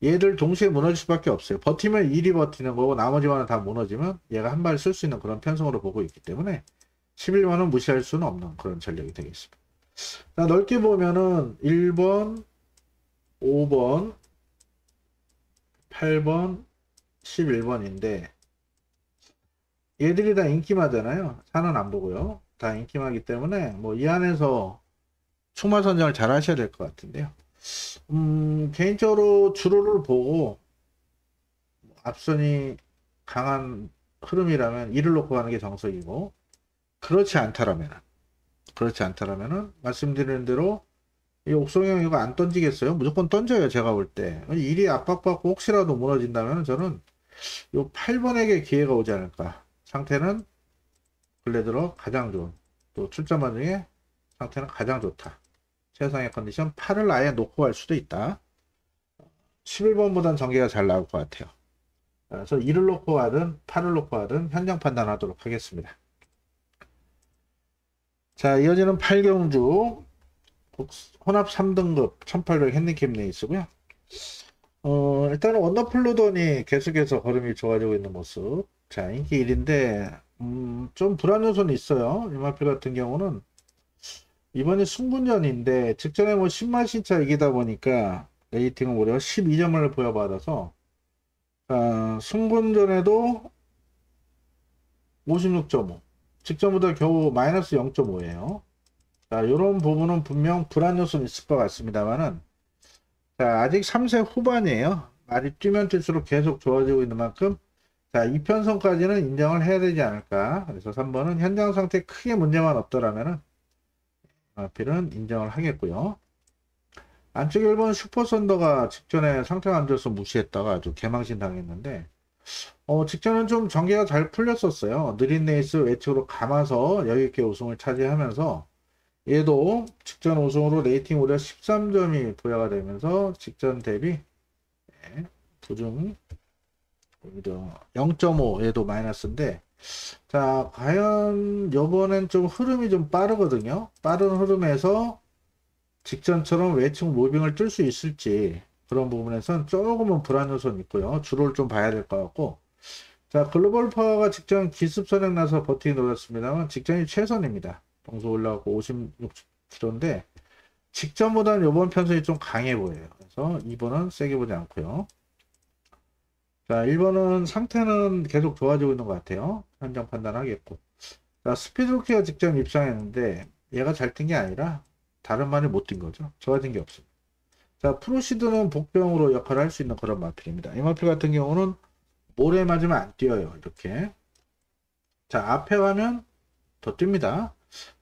얘들 동시에 무너질 수밖에 없어요. 버티면 1이 버티는 거고 나머지만은 다 무너지면 얘가 한 발 쓸 수 있는 그런 편성으로 보고 있기 때문에 11번은 무시할 수는 없는 그런 전력이 되겠습니다. 자, 넓게 보면은 1번, 5번, 8번, 11번인데 얘들이 다 인기마잖아요. 4는 안 보고요. 다 인기마기 때문에 뭐 이 안에서 총말 선정을 잘 하셔야 될 것 같은데요. 개인적으로 주로를 보고 앞선이 강한 흐름이라면 이를 놓고 가는 게 정석이고, 그렇지 않다라면은 말씀드리는 대로 이 옥성형 이거 안 던지겠어요? 무조건 던져요. 제가 볼 때. 일이 압박받고 혹시라도 무너진다면 저는 요 8번에게 기회가 오지 않을까. 상태는 근래 들어 가장 좋은, 또 출전반 중에 상태는 가장 좋다. 최상의 컨디션 8을 아예 놓고 갈 수도 있다. 11번보단 전개가 잘 나올 것 같아요. 그래서 1을 놓고 하든 8을 놓고 하든 현장 판단하도록 하겠습니다. 자, 이어지는 8경주 혼합 3등급 1800 핸디캡 레이스고요. 일단은 원더풀루돈이 계속해서 걸음이 좋아지고 있는 모습. 자, 인기 1인데 좀 불안 요소는 있어요. 이마필 같은 경우는 이번이 승분전인데 직전에 뭐 10만 신차 이기다 보니까 레이팅은 무려 12점을 부여받아서 승분전에도 56.5, 직전보다 겨우 마이너스 0.5예요. 자, 이런 부분은 분명 불안 요소는 있을 것 같습니다만은, 자, 아직 3세 후반이에요. 말이 뛰면 뛸수록 계속 좋아지고 있는 만큼, 자, 이편성까지는 인정을 해야 되지 않을까. 그래서 3번은 현장 상태 크게 문제만 없더라면은 필은 인정을 하겠고요. 안쪽 1번 슈퍼선더가 직전에 상태가 안 좋아서 무시했다가 아주 개망신 당했는데, 직전은 좀 전개가 잘 풀렸었어요. 느린 레이스 외측으로 감아서 여유있게 우승을 차지하면서, 얘도 직전 우승으로 레이팅 무려 13점이 부여가 되면서 직전 대비 부중 0.5 얘도 마이너스인데, 자, 과연 요번엔 좀 흐름이 좀 빠르거든요. 빠른 흐름에서 직전처럼 외측 무빙을 뜰 수 있을지, 그런 부분에선 조금은 불안 요소는 있고요. 주로를 좀 봐야 될 것 같고, 자, 글로벌 파워가 직전 기습 선행 나서 버티기 노렸습니다만 직전이 최선입니다. 평소 올라가고 56km인데 직전보다는 이번 편성이 좀 강해 보여요. 그래서 2번은 세게 보지 않고요. 자, 1번은 상태는 계속 좋아지고 있는 것 같아요. 현장 판단하겠고. 자, 스피드루키가 직전 입상했는데 얘가 잘 뛴 게 아니라 다른 말이 못 뛴 거죠. 좋아진 게 없습니다. 자, 프로시드는 복병으로 역할을 할 수 있는 그런 마필입니다. 이 마필 같은 경우는 모래 맞으면 안 뛰어요. 이렇게. 자, 앞에 가면 더 뜁니다.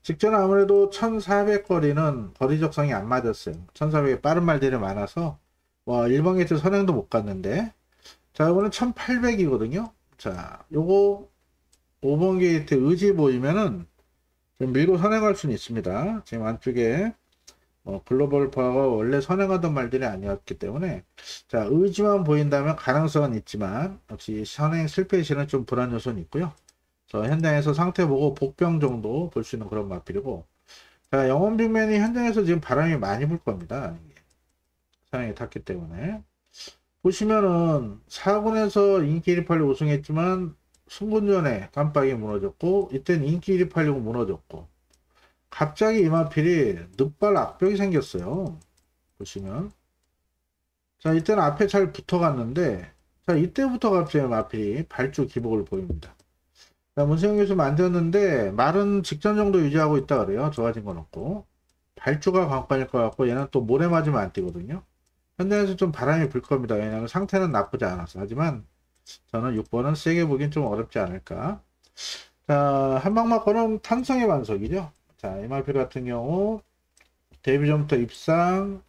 직전 아무래도 1400거리는 거리 적성이 안 맞았어요. 1400에 빠른 말들이 많아서 뭐 1번 게이트 선행도 못 갔는데, 자, 이거는 1800이거든요. 자, 요거 5번 게이트 의지 보이면은 좀 밀고 선행할 수는 있습니다. 지금 안쪽에 글로벌 파워가 원래 선행하던 말들이 아니었기 때문에, 자, 의지만 보인다면 가능성은 있지만 역시 선행 실패 시는 좀 불안 요소는 있고요. 현장에서 상태 보고 복병 정도 볼 수 있는 그런 마필이고, 자, 영원 빅맨이 현장에서 지금 바람이 많이 불 겁니다. 사양이 탔기 때문에. 보시면은 4군에서 인기 1위8리 우승했지만 승군전에 깜빡이 무너졌고, 이때는 인기 1위8리고 무너졌고, 갑자기 이 마필이 늑발 악벽이 생겼어요. 보시면, 자, 이때는 앞에 잘 붙어갔는데, 자, 이때부터 갑자기 마필이 발주 기복을 보입니다. 자, 문세영 교수 만졌는데 말은 직전 정도 유지하고 있다 그래요. 좋아진 건 없고, 발주가 관건일 것 같고, 얘는 또 모래 맞으면 안 뛰거든요. 현장에서 좀 바람이 불 겁니다. 왜냐하면 상태는 나쁘지 않아서. 하지만 저는 6번은 세게 보긴 좀 어렵지 않을까. 자, 한방막고는 탄성의 반석이죠. 자, MRP 같은 경우 데뷔 전부터 입상,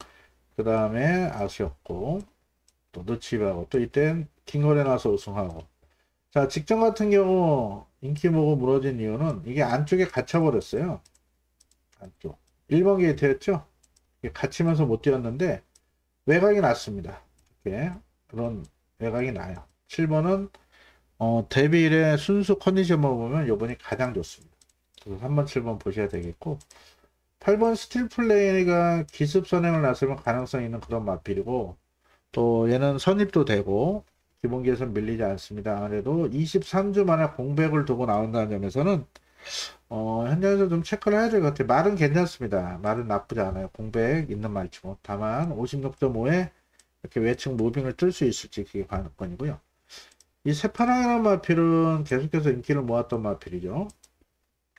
그 다음에 아쉬웠고, 또 느치하고, 또 이땐 킹거래 나서 우승하고. 자, 직전 같은 경우 인기 보고 무너진 이유는 이게 안쪽에 갇혀버렸어요. 안쪽 1번 게이트였죠. 이게 갇히면서 못 뛰었는데 외곽이 났습니다. 이렇게 그런 외곽이 나요. 7번은 데뷔 일의 순수 컨디션만 보면 요번이 가장 좋습니다. 그래서 3번 7번 보셔야 되겠고, 8번 스틸 플레이가 기습 선행을 나서면 가능성이 있는 그런 마필이고, 또 얘는 선입도 되고 기본기에서는 밀리지 않습니다. 아무래도 23주 만에 공백을 두고 나온다는 점에서는 현장에서 좀 체크를 해야 될 것 같아요. 말은 괜찮습니다. 말은 나쁘지 않아요. 공백 있는 말치고. 다만 56.5에 이렇게 외측 무빙을 뜰 수 있을지 그게 관건이고요. 이 세파랑이라는 마필은 계속해서 인기를 모았던 마필이죠.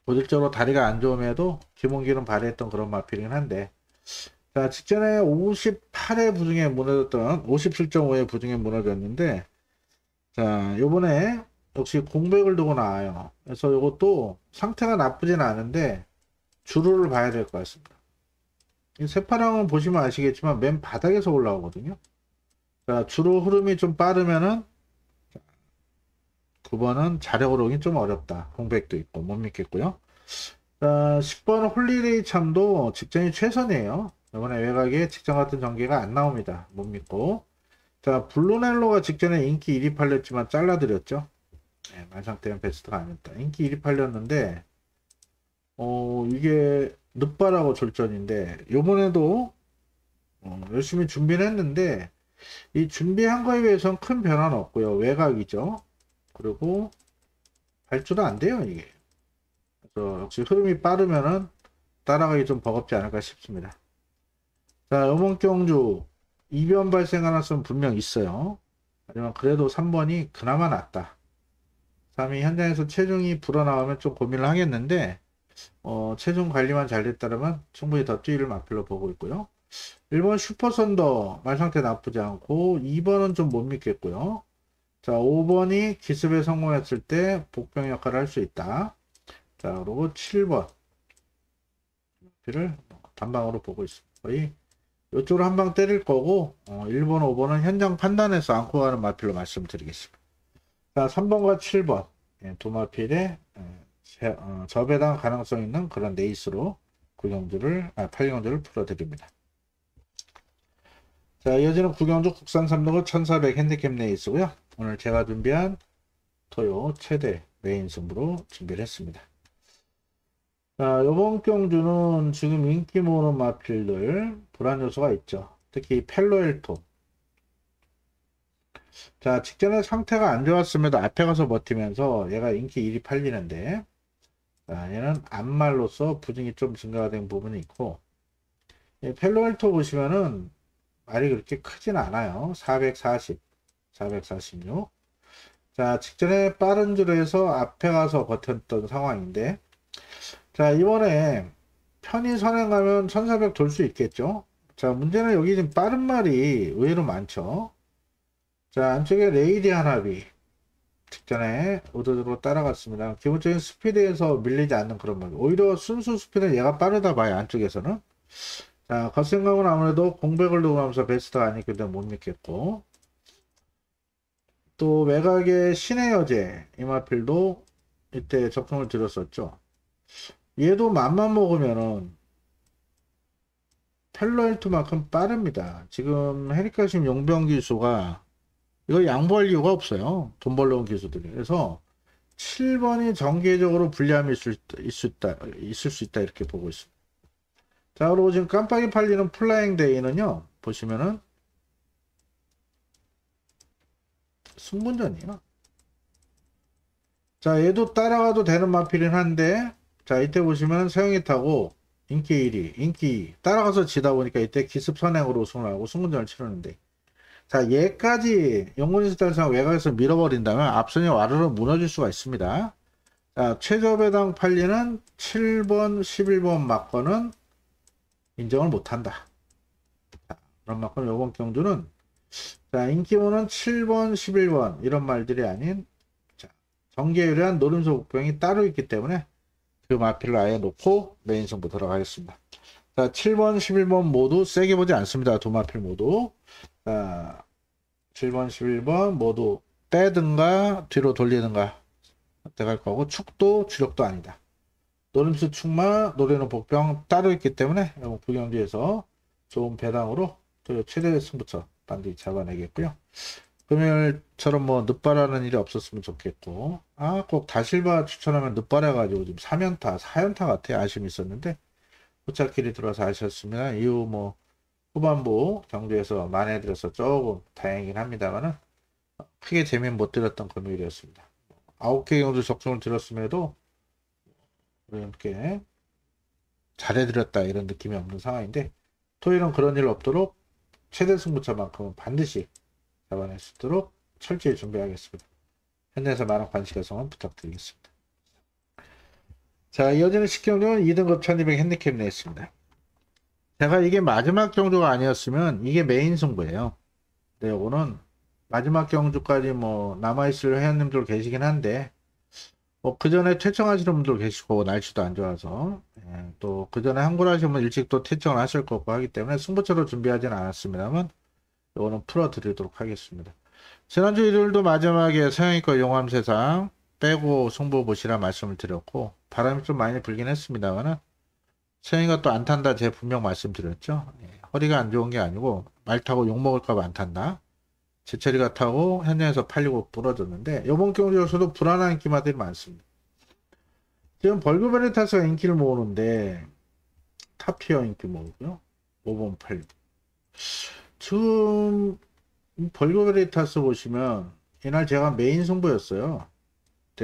고질적으로 다리가 안 좋음에도 기본기는 발휘했던 그런 마필이긴 한데, 자, 직전에 58회 부중에 무너졌던 57.5회 부중에 무너졌는데, 자, 요번에 역시 공백을 두고 나와요. 그래서 요것도 상태가 나쁘진 않은데 주로를 봐야 될 것 같습니다. 이 새파랑은 보시면 아시겠지만 맨 바닥에서 올라오거든요. 자, 주로 흐름이 좀 빠르면은 9번은 자력으로 오긴 좀 어렵다. 공백도 있고 못 믿겠고요. 자, 10번 홀리데이 참도 직전이 최선이에요. 이번에 외곽에 직전 같은 전개가 안 나옵니다. 못 믿고. 자, 블루넬로가 직전에 인기 1위 팔렸지만 잘라드렸죠. 네, 만상태는 베스트가 아니었다. 인기 1위 팔렸는데 이게 늦바라고 졸전인데 요번에도 열심히 준비를 했는데 이 준비한 거에 비해서는 큰 변화는 없고요. 외곽이죠. 그리고 발주도 안 돼요, 이게. 그래서 역시 흐름이 빠르면은 따라가기 좀 버겁지 않을까 싶습니다. 자, 음원경주 이변 발생 가능성은 분명 있어요. 하지만 그래도 3번이 그나마 낫다. 3위 현장에서 체중이 불어나오면 좀 고민을 하겠는데 체중 관리만 잘 됐다면 충분히 더 뛰를 마필로 보고 있고요. 1번 슈퍼선더 말상태 나쁘지 않고 2번은 좀 못 믿겠고요. 자, 5번이 기습에 성공했을 때 복병 역할을 할 수 있다. 자, 그리고 7번 를 단방으로 보고 있습니다. 거의 이쪽으로 한 방 때릴 거고 1번, 5번은 현장 판단해서 안고 가는 마필로 말씀드리겠습니다. 자, 3번과 7번 두 마필에 저배당 가능성 있는 그런 레이스로 8경주를 풀어드립니다. 자, 이어지는 구경주 국산 3등급 1400 핸디캡 레이스고요. 오늘 제가 준비한 토요 최대 메인 승부로 준비를 했습니다. 자, 이번 경주는 지금 인기 모으는 마필들 불안 요소가 있죠. 특히 펠로엘토. 자, 직전에 상태가 안 좋았음에도 앞에 가서 버티면서 얘가 인기 1위 팔리는데, 자, 얘는 암말로서 부진이 좀 증가가 된 부분이 있고, 펠로엘토 보시면은 말이 그렇게 크진 않아요. 440, 446. 자, 직전에 빠른 줄에서 앞에 가서 버텼던 상황인데, 자, 이번에 편히 선행하면 1400 돌 수 있겠죠. 자, 문제는 여기 지금 빠른 말이 의외로 많죠. 자, 안쪽에 레이디 하나비 직전에 의도적으로 따라갔습니다. 기본적인 스피드에서 밀리지 않는 그런 말. 오히려 순수 스피드는 얘가 빠르다 봐요. 안쪽에서는. 자, 겉생각은 아무래도 공백을 두고 나면서 베스트가 아니기 때문에 못 믿겠고, 또 외곽의 신의 여제 이마필도 이때 적성을 드렸었죠. 얘도 맘만 먹으면은 펠로엘트만큼 빠릅니다. 지금 헤리카심 용병 기수가 이거 양보할 이유가 없어요. 돈 벌러온 기수들이. 그래서 7번이 정기적으로 불리함이 있을 수 있다 이렇게 보고 있습니다. 자, 그리고 지금 깜빡이 팔리는 플라잉 데이는요, 보시면은 승분전이에요. 자, 얘도 따라가도 되는 마필이긴 한데, 자, 이때 보시면 서영이 타고 인기 1위, 인기 2위 따라가서 지다 보니까 이때 기습 선행으로 우승을 하고 승분전을 치르는데, 자, 얘까지 영문인 스타일상 외곽에서 밀어버린다면 앞선이 와르르 무너질 수가 있습니다. 자, 최저배당 팔리는 7번, 11번 막건은 인정을 못한다. 자, 그런 만큼 이번 경주는 자, 인기모는 7번, 11번 이런 말들이 아닌 자, 정계유리한 노림수 복병이 따로 있기 때문에 그 마필을 아예 놓고 메인 승부 들어가겠습니다. 자, 7번, 11번 모두 세게 보지 않습니다. 두 마필 모두. 자, 7번, 11번 모두 빼든가 뒤로 돌리든가 선택할 거고, 축도 주력도 아니다. 노림수 축마, 노래는 복병 따로 있기 때문에 부경주에서 좋은 배당으로 최대 승부처 반드시 잡아내겠고요. 금요일처럼 뭐 늦바라는 일이 없었으면 좋겠고, 꼭 다실바 추천하면 늦바라가지고 지금 3연타, 4연타 같아 아쉬움이 있었는데 후차길이 들어서 아쉬웠습니다. 이후 뭐 후반부 경주에서 만회해드려서 조금 다행이긴 합니다만은 크게 재미는 못 들었던 금요일이었습니다. 9개 경주 적중을 들었음에도 이렇게 잘해드렸다 이런 느낌이 없는 상황인데, 토요일은 그런 일 없도록 최대 승부처만큼은 반드시 잡아낼 수 있도록 철저히 준비하겠습니다. 현장에서 많은 관심 여성은 부탁드리겠습니다. 자, 이어지는 10경주는 2등급 1200 핸디캡 내했습니다. 제가 이게 마지막 경주가 아니었으면 이게 메인 승부예요. 근데 요거는 마지막 경주까지 뭐 남아있을 회원님들 계시긴 한데, 뭐 그 전에 퇴청하시는 분들 계시고, 날씨도 안 좋아서, 예, 또 그 전에 항굴하시면 일찍 또 퇴청을 하실 거고 하기 때문에 승부처로 준비하지는 않았습니다만, 이거는 풀어드리도록 하겠습니다. 지난주 일요일도 마지막에 서양이과 용암세상 빼고 승부 보시라 말씀을 드렸고, 바람이 좀 많이 불긴 했습니다만은, 서양이가 또 안 탄다 제가 분명 말씀드렸죠. 예, 허리가 안 좋은 게 아니고, 말 타고 욕 먹을까봐 안 탄다. 제철이가 타고 현장에서 팔리고 부러졌는데, 이번 경기에서도 불안한 인기마들이 많습니다. 지금 벌그베리타스가 인기를 모으는데, 탑티어 인기 모으고요. 5번 8. 지금 벌그베리타스 보시면 이날 제가 메인 승부였어요.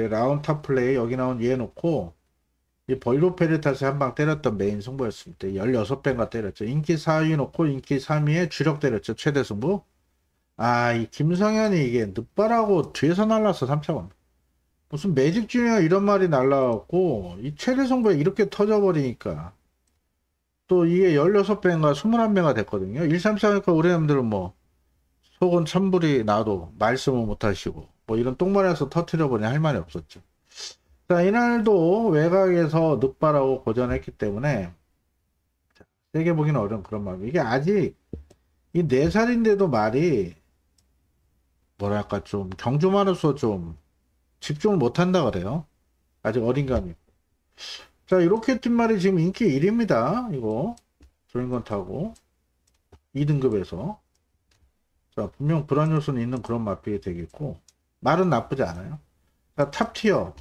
라운 탑 플레이 여기 나온 얘 놓고 이 벌그베리타스 한 방 때렸던 메인 승부였습니다. 16배인가 때렸죠. 인기 4위 놓고 인기 3위에 주력 때렸죠. 최대 승부. 아, 이 김성현이 이게 늦바라고 뒤에서 날라서 3차원. 무슨 매직 주니어 이런 말이 날라왔고 이 최대 승부에 이렇게 터져버리니까 또 이게 16배인가 21배가 됐거든요. 1, 3, 4니까 우리 놈들은 뭐 속은 천불이 나도 말씀을 못하시고 뭐 이런 똥말에서 터트려버리니 할 말이 없었죠. 자, 이날도 외곽에서 늑발하고 고전했기 때문에 세게 보기는 어려운 그런 마음. 이게 아직 이 4살인데도 말이 뭐랄까 좀 경주마로서 좀 집중을 못한다 그래요. 아직 어린 감이. 자, 이렇게 뛴 말이 지금 인기 1위입니다. 이거 조인건 타고 2등급에서. 자, 분명 불안 요소는 있는 그런 마필이 되겠고, 말은 나쁘지 않아요. 자, 탑티어.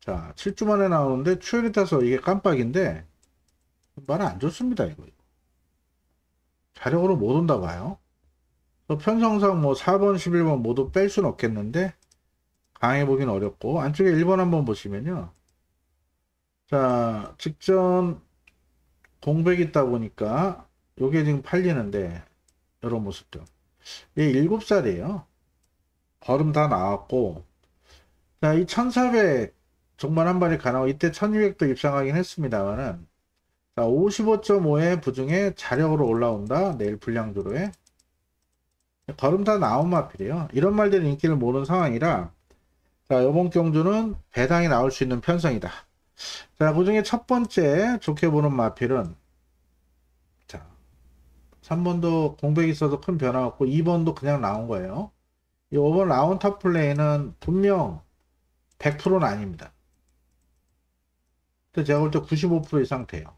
자, 7주 만에 나오는데, 추열이 타서 이게 깜빡인데, 말은 안 좋습니다, 이거. 자력으로 못 온다 봐요. 편성상 뭐 4번, 11번 모두 뺄 수는 없겠는데, 강해 보긴 어렵고, 안쪽에 1번 한번 보시면요. 자, 직전 공백 있다 보니까, 요게 지금 팔리는데, 이런 모습들. 얘 7살이에요. 걸음 다 나왔고, 자, 이 1400 정말 한 발이 가능하고, 이때 1200도 입상하긴 했습니다만은, 자, 55.5의 부중에 자력으로 올라온다. 내일 불량주로에. 걸음 다 나온 마필이에요. 이런 말들이 인기를 모르는 상황이라, 자, 이번 경주는 배당이 나올 수 있는 편성이다. 자, 그 중에 첫 번째 좋게 보는 마필은, 자, 3번도 공백이 있어서 큰 변화 없고, 2번도 그냥 나온 거예요. 이 5번 라운 탑 플레이는 분명 100%는 아닙니다. 근데 제가 볼 때 95% 이상 돼요.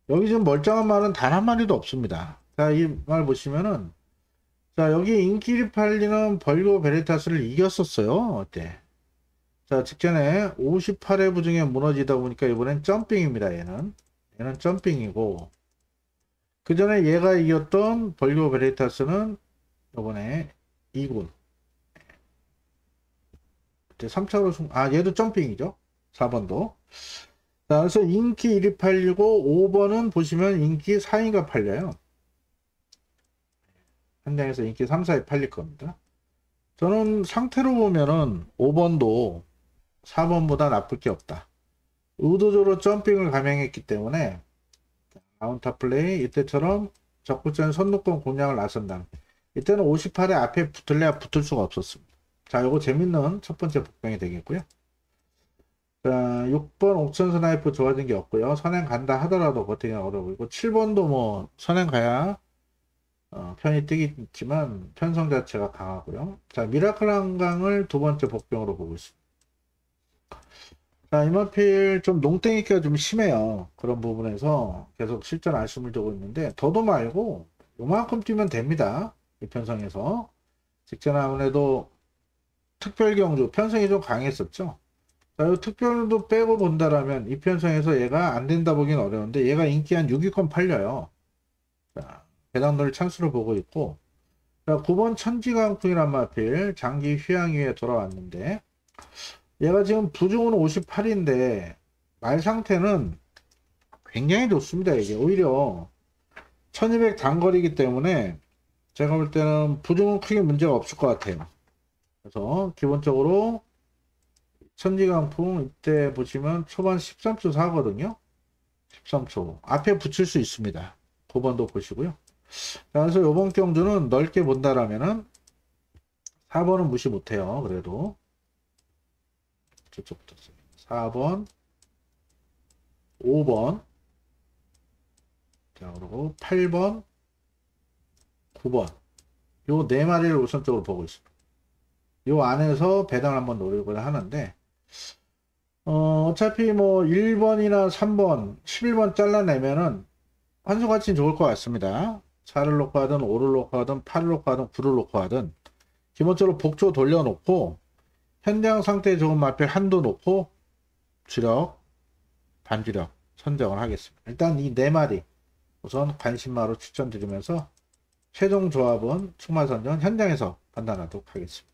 여기 지금 멀쩡한 말은 단 한 마리도 없습니다. 자, 이 말 보시면은, 자, 여기 인기리 팔리는 벌고 베리타스를 이겼었어요. 어때? 자, 직전에 58회 부중에 무너지다 보니까 이번엔 점핑입니다. 얘는 점핑이고, 그 전에 얘가 이겼던 벌고 베리타스는 이번에 2군. 그때 3차로 얘도 점핑이죠. 4번도. 자, 그래서 인기 1위 팔리고 5번은 보시면 인기 4위가 팔려요. 현장에서 인기 3, 4위 팔릴 겁니다. 저는 상태로 보면은 5번도 4번보다 나쁠 게 없다. 의도적으로 점핑을 감행했기 때문에 아웃타 플레이 이때처럼 적극적인 선두권 공략을 나선다. 이때는 58에 앞에 붙을래야 붙을 수가 없었습니다. 자, 요거 재밌는 첫 번째 복병이 되겠고요. 자, 6번 옥천 스나이프 좋아진 게 없고요. 선행 간다 하더라도 버티기 어려우고 7번도 뭐 선행 가야 편이 뜨겠지만 편성 자체가 강하고요. 자, 미라클 한강을 두 번째 복병으로 보고 있습니다. 자, 이마필 좀 농땡이기가 좀 심해요. 그런 부분에서 계속 실전 말씀을 두고 있는데 더도 말고 요만큼 뛰면 됩니다. 이 편성에서 직전 아무래도 특별 경주 편성이 좀 강했었죠. 자, 이 특별도 빼고 본다라면 이 편성에서 얘가 안 된다 보긴 어려운데 얘가 인기 한 6위권 팔려요. 자, 배당들 찬스로 보고 있고, 자, 9번 천지강풍이란 마필 장기 휴양위에 돌아왔는데 얘가 지금 부중은 58인데 말 상태는 굉장히 좋습니다. 이게 오히려 1200 단거리이기 때문에 제가 볼 때는 부중은 크게 문제가 없을 것 같아요. 그래서 기본적으로 천지강풍 이때 보시면 초반 13초 4거든요. 13초 앞에 붙일 수 있습니다. 9번도 보시고요. 자, 그래서 요번 경주는 넓게 본다라면은 4번은 무시 못해요. 그래도 저쪽부터 4번, 5번, 자, 그리고 8번, 9번. 요 네 마리를 우선적으로 보고 있습니다. 요 안에서 배당 한번 노리고 하는데, 어차피 뭐 1번이나 3번, 11번 잘라내면은 환수가치는 좋을 것 같습니다. 4를 놓고 하든 5를 놓고 하든 8을 놓고 하든 9를 놓고 하든 기본적으로 복조 돌려놓고 현장 상태에 좋은 마필 한도 놓고 주력, 반주력 선정을 하겠습니다. 일단 이 네 마리 우선 관심마로 추천드리면서 최종 조합은 축마선전 현장에서 판단하도록 하겠습니다.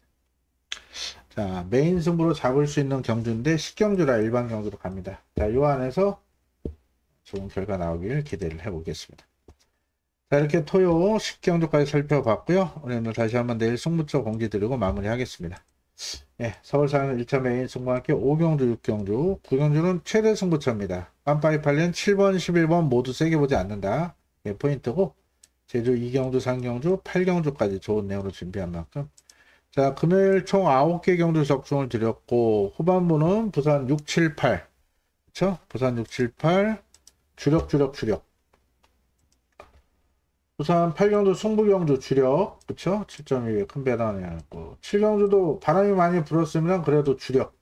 자, 메인 승부로 잡을 수 있는 경주인데 식경주라 일반 경주로 갑니다. 자, 요 안에서 좋은 결과 나오길 기대를 해보겠습니다. 자, 이렇게 토요 식경주까지 살펴봤고요. 오늘 다시 한번 내일 승부처 공지 드리고 마무리하겠습니다. 예, 서울상 1차 메인 승부와 함께 5경주, 6경주, 9경주는 최대 승부처입니다. 깜빡이 팔린 7번, 11번 모두 세게 보지 않는다. 예, 포인트고 제주 2경주, 3경주, 8경주까지 좋은 내용으로 준비한 만큼 자, 금요일 총 9개 경주 적중을 드렸고 후반부는 부산 6, 7, 8 그쵸? 부산 6, 7, 8 주력 부산 8경주 승부경주 주력 그쵸? 7.2에 큰 배당이었고 7경주도 바람이 많이 불었으면 그래도 주력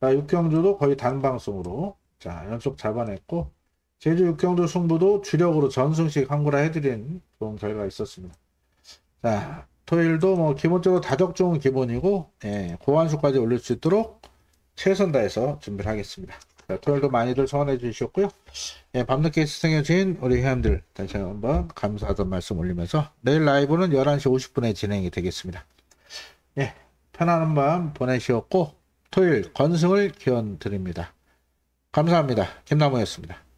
자, 6경주도 거의 단방송으로 자 연속 잡아냈고 제주 6경주 승부도 주력으로 전승식 한구라 해드린 좋은 결과가 있었습니다. 자 토요일도 뭐 기본적으로 다적중은 기본이고 예, 고환수까지 올릴 수 있도록 최선 다해서 준비를 하겠습니다. 자, 토요일도 많이들 성원해 주셨고요. 예, 밤늦게 시청해주신 우리 회원들 다시 한번 감사하다는 말씀 올리면서 내일 라이브는 11시 50분에 진행이 되겠습니다. 예, 편안한 밤 보내시었고 토요일 건승을 기원 드립니다. 감사합니다. 김남호였습니다.